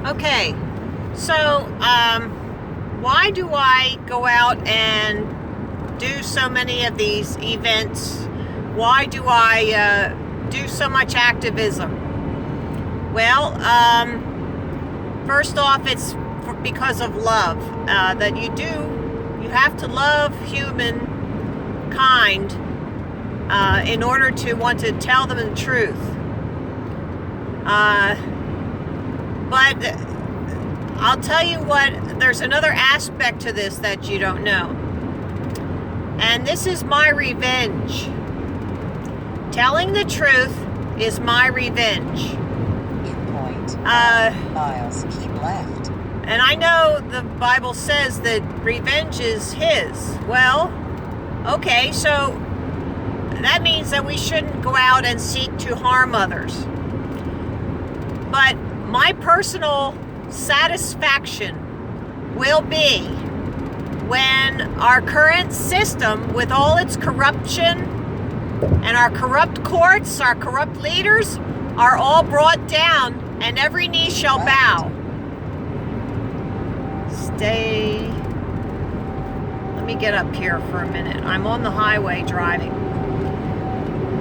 Okay, so why do I go out and do so many of these events? Why do I do so much activism? Well, first off, it's because of love. That you have to love humankind in order to want to tell them the truth. But I'll tell you what, there's another aspect to this that you don't know. And this is my revenge. Telling the truth is my revenge. Miles, keep left. And I know the Bible says that revenge is his. Well, okay, so that means that we shouldn't go out and seek to harm others. But my personal satisfaction will be when our current system, with all its corruption and our corrupt courts, our corrupt leaders, are all brought down, and every knee shall bow. Stay. Let me get up here for a minute. I'm on the highway driving.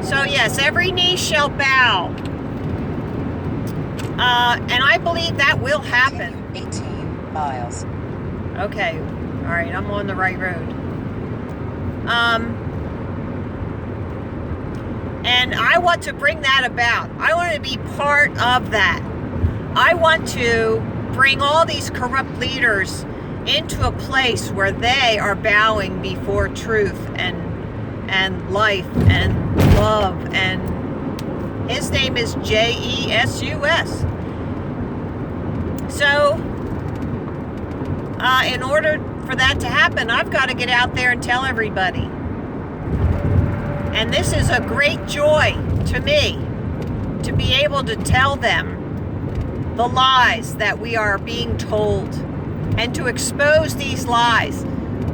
So yes, every knee shall bow. And I believe that will happen. 18 miles. Okay. All right. I'm on the right road. And I want to bring that about. I want to be part of that. I want to bring all these corrupt leaders into a place where they are bowing before truth and life and love, and his name is Jesus. So, in order for that to happen, I've got to get out there and tell everybody. And this is a great joy to me, to be able to tell them the lies that we are being told and to expose these lies.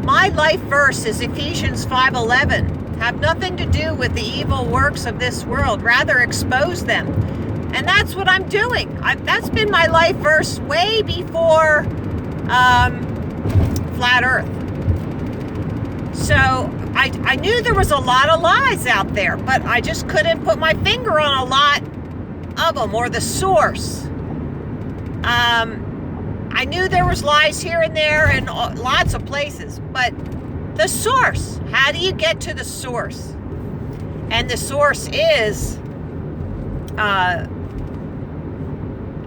My life verse is Ephesians 5:11. Have nothing to do with the evil works of this world, rather expose them. And that's what I'm doing. That's been my life verse way before Flat Earth. So I knew there was a lot of lies out there, but I just couldn't put my finger on a lot of them, or the source. I knew there was lies here and there and lots of places, but the source, how do you get to the source? And the source is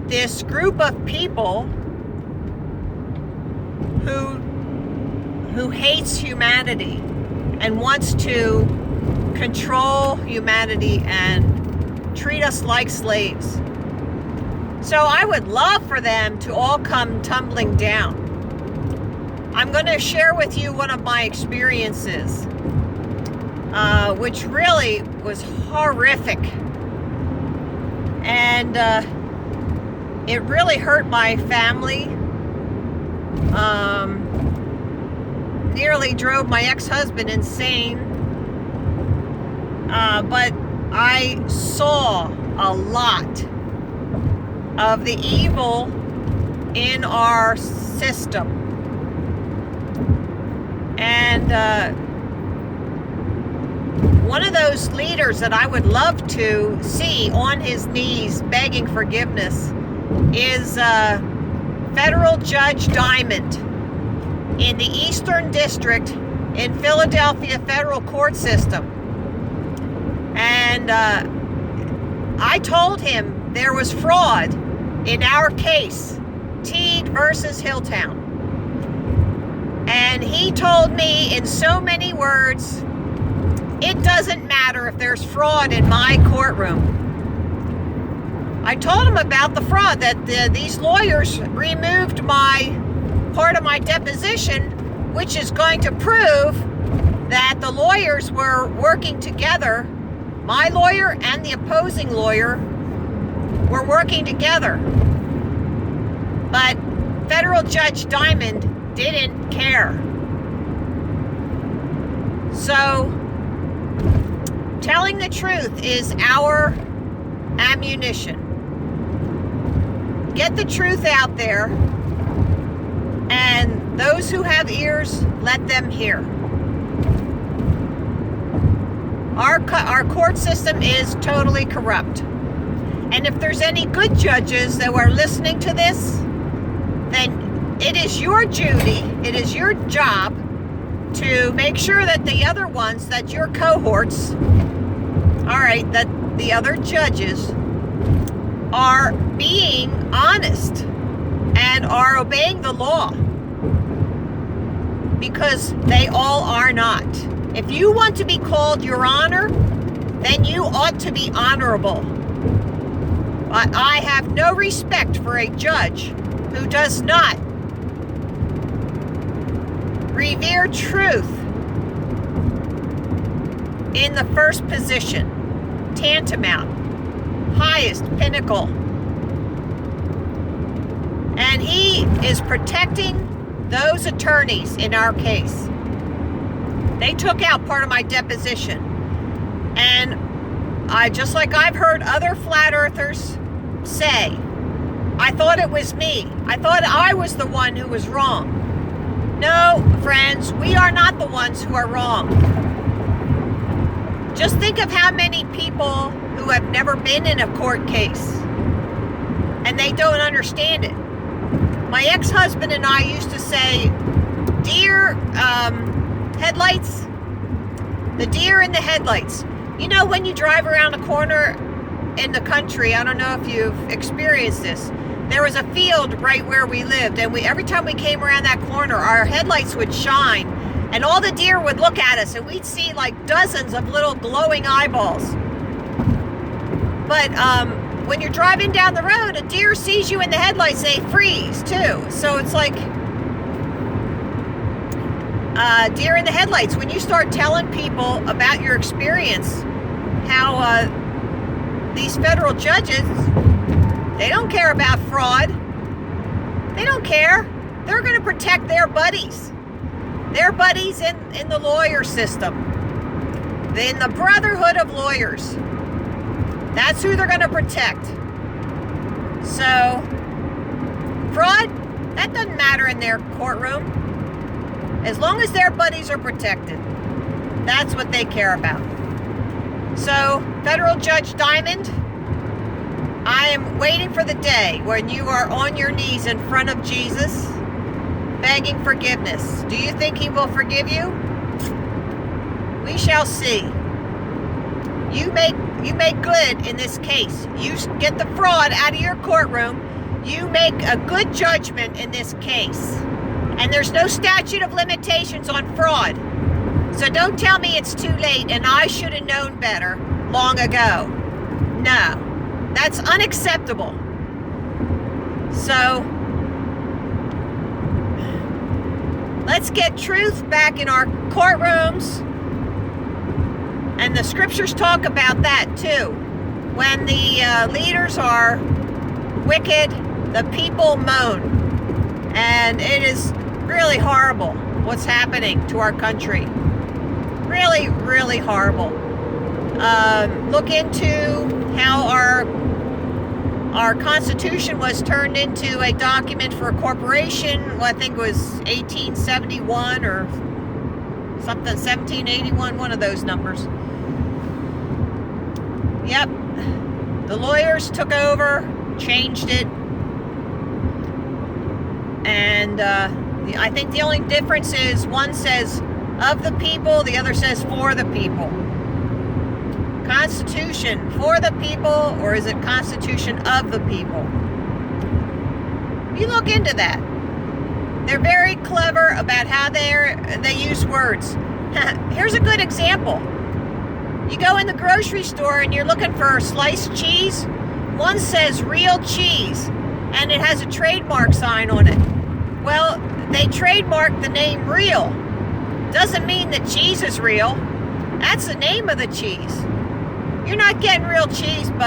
this group of people who hates humanity and wants to control humanity and treat us like slaves. So I would love for them to all come tumbling down. I'm going to share with you one of my experiences, which really was horrific. And it really hurt my family. Nearly drove my ex-husband insane. But I saw a lot of the evil in our system. And one of those leaders that I would love to see on his knees begging forgiveness is Federal Judge Diamond in the Eastern District in Philadelphia Federal Court System. And I told him there was fraud in our case, Teed versus Hilltown. And he told me in so many words, it doesn't matter if there's fraud in my courtroom. I told him about the fraud, that these lawyers removed my part of my deposition, which is going to prove that the lawyers were working together. My lawyer and the opposing lawyer were working together. But Federal Judge Diamond didn't care. So, telling the truth is our ammunition. get the truth out there, and those who have ears, let them hear. Our court system is totally corrupt. And if there's any good judges that are listening to this, then it is your duty, it is your job to make sure that the other ones, that your cohorts, all right, that the other judges are being honest and are obeying the law, because they all are not. If you want to be called Your Honor, then you ought to be honorable. But I have no respect for a judge who does not revere truth in the first position, tantamount, highest pinnacle. And he is protecting those attorneys in our case. They took out part of my deposition. And just like I've heard other flat earthers say, I thought it was me. I thought I was the one who was wrong. No, friends, we are not the ones who are wrong. Just think of how many people who have never been in a court case and they don't understand it. My ex-husband and I used to say, deer headlights, the deer in the headlights. You know, when you drive around a corner in the country, I don't know if you've experienced this, there was a field right where we lived, and every time we came around that corner, our headlights would shine, and all the deer would look at us, and we'd see like dozens of little glowing eyeballs. But when you're driving down the road, a deer sees you in the headlights, they freeze too. So it's like deer in the headlights. When you start telling people about your experience, how these federal judges, they don't care about fraud. They don't care. They're going to protect their buddies in the lawyer system, in the brotherhood of lawyers. That's who they're going to protect. So, fraud, that doesn't matter in their courtroom. As long as their buddies are protected, that's what they care about. So, Federal Judge Diamond, I am waiting for the day when you are on your knees in front of Jesus, begging forgiveness. Do you think he will forgive you? We shall see. You make good in this case. You get the fraud out of your courtroom. You make a good judgment in this case. And there's no statute of limitations on fraud. So don't tell me it's too late and I should have known better long ago. No, that's unacceptable. So let's get truth back in our courtrooms. And the scriptures talk about that too. When the leaders are wicked, the people moan. And it is really horrible what's happening to our country. Really, really horrible. Look into how our Constitution was turned into a document for a corporation. Well, I think it was 1871 or something, 1781, one of those numbers. Yep, the lawyers took over, changed it, and I think the only difference is one says of the people, the other says for the people. Constitution for the people, or is it Constitution of the people? You look into that. They're very clever about how they use words. Here's a good example. You go in the grocery store and you're looking for sliced cheese. One says real cheese, and it has a trademark sign on it. Well, they trademarked the name real. Doesn't mean the cheese is real. That's the name of the cheese. You're not getting real cheese, but